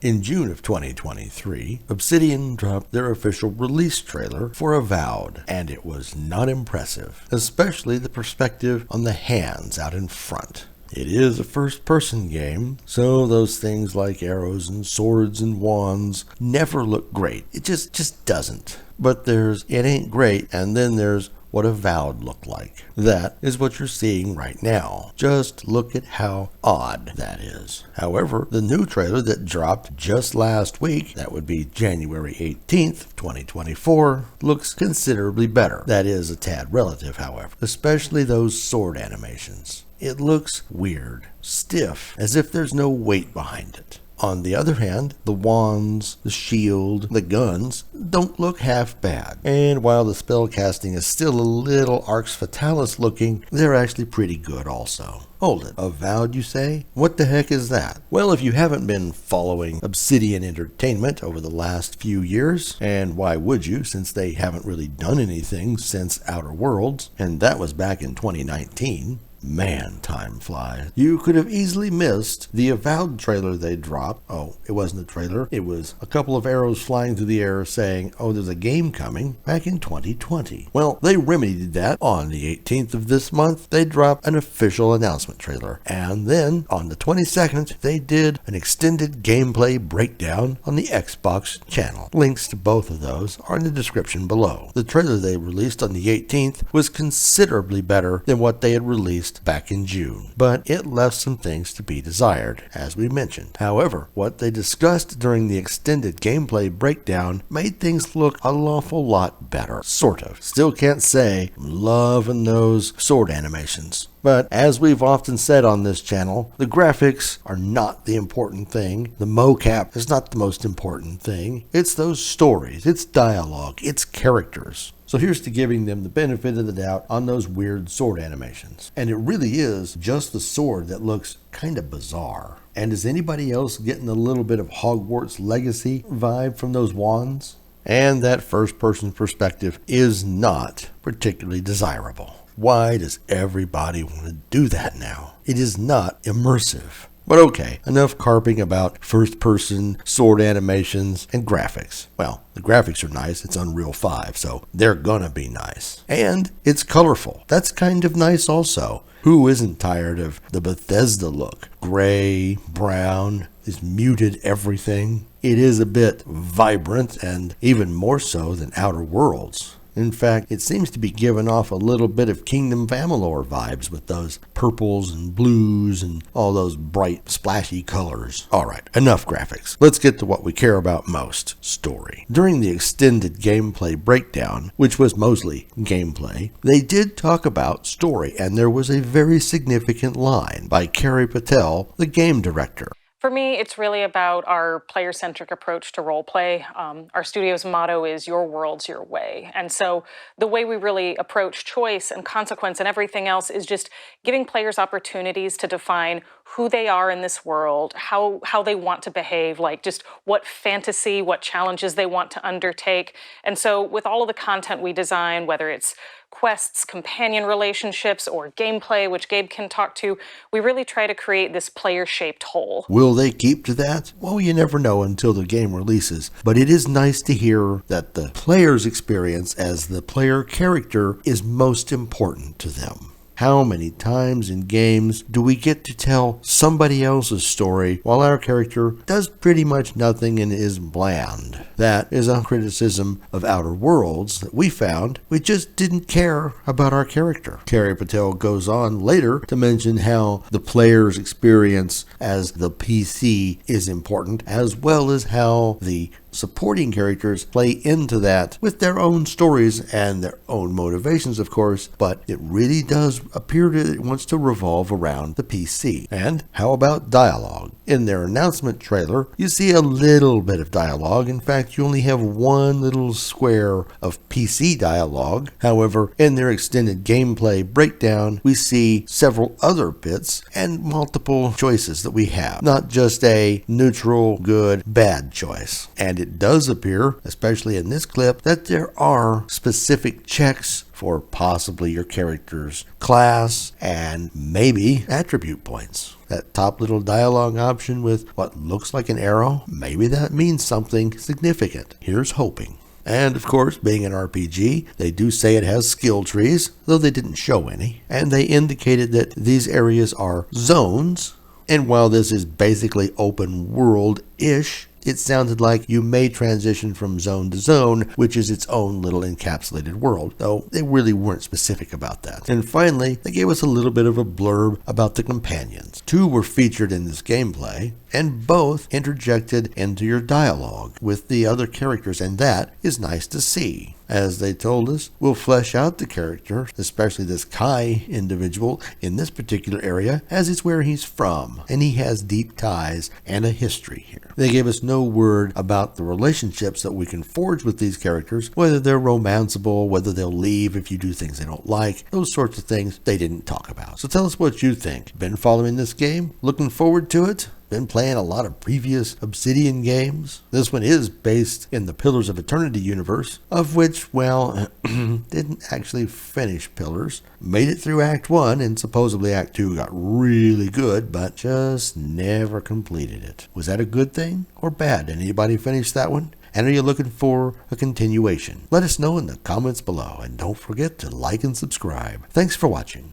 In June of 2023, Obsidian dropped their official release trailer for Avowed, and it was not impressive, especially the perspective on the hands out in front. It is a first-person game, so those things like arrows and swords and wands never look great. It just doesn't. But there's it ain't great, and then there's what Avowed looked like. That is what you're seeing right now. Just look at how odd that is. However, the new trailer that dropped just last week, that would be January 18th, 2024, looks considerably better. That is a tad relative, however, especially those sword animations. It looks weird, stiff, as if there's no weight behind it. On the other hand, the wands, the shield, the guns don't look half bad. And while the spell casting is still a little Arx Fatalis looking, they're actually pretty good also. Hold it, Avowed you say? What the heck is that? Well, if you haven't been following Obsidian Entertainment over the last few years, and why would you since they haven't really done anything since Outer Worlds, and that was back in 2019, man, time flies. You could have easily missed the Avowed trailer they dropped. Oh, it wasn't a trailer. It was a couple of arrows flying through the air saying, oh, there's a game coming back in 2020. Well, they remedied that. On the 18th of this month, they dropped an official announcement trailer. And then, on the 22nd, they did an extended gameplay breakdown on the Xbox channel. Links to both of those are in the description below. The trailer they released on the 18th was considerably better than what they had released back in June, but it left some things to be desired, as we mentioned. However, what they discussed during the extended gameplay breakdown made things look an awful lot better, sort of. Still can't say I'm loving those sword animations. But as we've often said on this channel, the graphics are not the important thing. The mocap is not the most important thing. It's those stories, it's dialogue, it's characters. So here's to giving them the benefit of the doubt on those weird sword animations. And it really is just the sword that looks kind of bizarre. And is anybody else getting a little bit of Hogwarts Legacy vibe from those wands? And that first-person perspective is not particularly desirable. Why does everybody want to do that now? It is not immersive. But okay, enough carping about first-person sword animations and graphics. Well, the graphics are nice. It's Unreal 5, so they're gonna be nice. And it's colorful. That's kind of nice also. Who isn't tired of the Bethesda look? Gray, brown, this muted everything. It is a bit vibrant and even more so than Outer Worlds. In fact, it seems to be giving off a little bit of Kingdom of Amalur vibes with those purples and blues and all those bright, splashy colors. Alright, enough graphics. Let's get to what we care about most, story. During the extended gameplay breakdown, which was mostly gameplay, they did talk about story, and there was a very significant line by Carrie Patel, the game director. For me, it's really about our player-centric approach to roleplay. Our studio's motto is your world's your way. And so the way we really approach choice and consequence and everything else is just giving players opportunities to define who they are in this world, how they want to behave, like just what fantasy, what challenges they want to undertake. And so with all of the content we design, whether it's quests, companion relationships, or gameplay, which Gabe can talk to, we really try to create this player-shaped whole. Will they keep to that? Well, you never know until the game releases, but it is nice to hear that the player's experience as the player character is most important to them. How many times in games do we get to tell somebody else's story while our character does pretty much nothing and is bland? That is a criticism of Outer Worlds that we found. We just didn't care about our character. Carrie Patel goes on later to mention how the player's experience as the PC is important, as well as how the supporting characters play into that with their own stories and their own motivations, of course, but it really does appear that it wants to revolve around the PC. And how about dialogue? In their announcement trailer, you see a little bit of dialogue. In fact, you only have one little square of PC dialogue. However, in their extended gameplay breakdown, we see several other bits and multiple choices that we have. Not just a neutral, good, bad choice. And And it does appear, especially in this clip, that there are specific checks for possibly your character's class and maybe attribute points. That top little dialogue option with what looks like an arrow, maybe that means something significant. Here's hoping. And of course, being an RPG, they do say it has skill trees, though they didn't show any. And they indicated that these areas are zones. And while this is basically open world-ish, it sounded like you may transition from zone to zone, which is its own little encapsulated world, though they really weren't specific about that. And finally, they gave us a little bit of a blurb about the companions. 2 were featured in this gameplay, and both interjected into your dialogue with the other characters, and that is nice to see. As they told us, we'll flesh out the character, especially this Kai individual in this particular area, as it's where he's from, and he has deep ties and a history here. They gave us no word about the relationships that we can forge with these characters, whether they're romanceable, whether they'll leave if you do things they don't like, those sorts of things they didn't talk about. So tell us what you think. Been following this game? Looking forward to it? Been playing a lot of previous Obsidian games? This one is based in the Pillars of Eternity universe, of which, well, didn't actually finish Pillars. Made it through Act 1, and supposedly Act 2 got really good, but just never completed it. Was that a good thing or bad? Did anybody finish that one? And are you looking for a continuation? Let us know in the comments below, and don't forget to like and subscribe. Thanks for watching.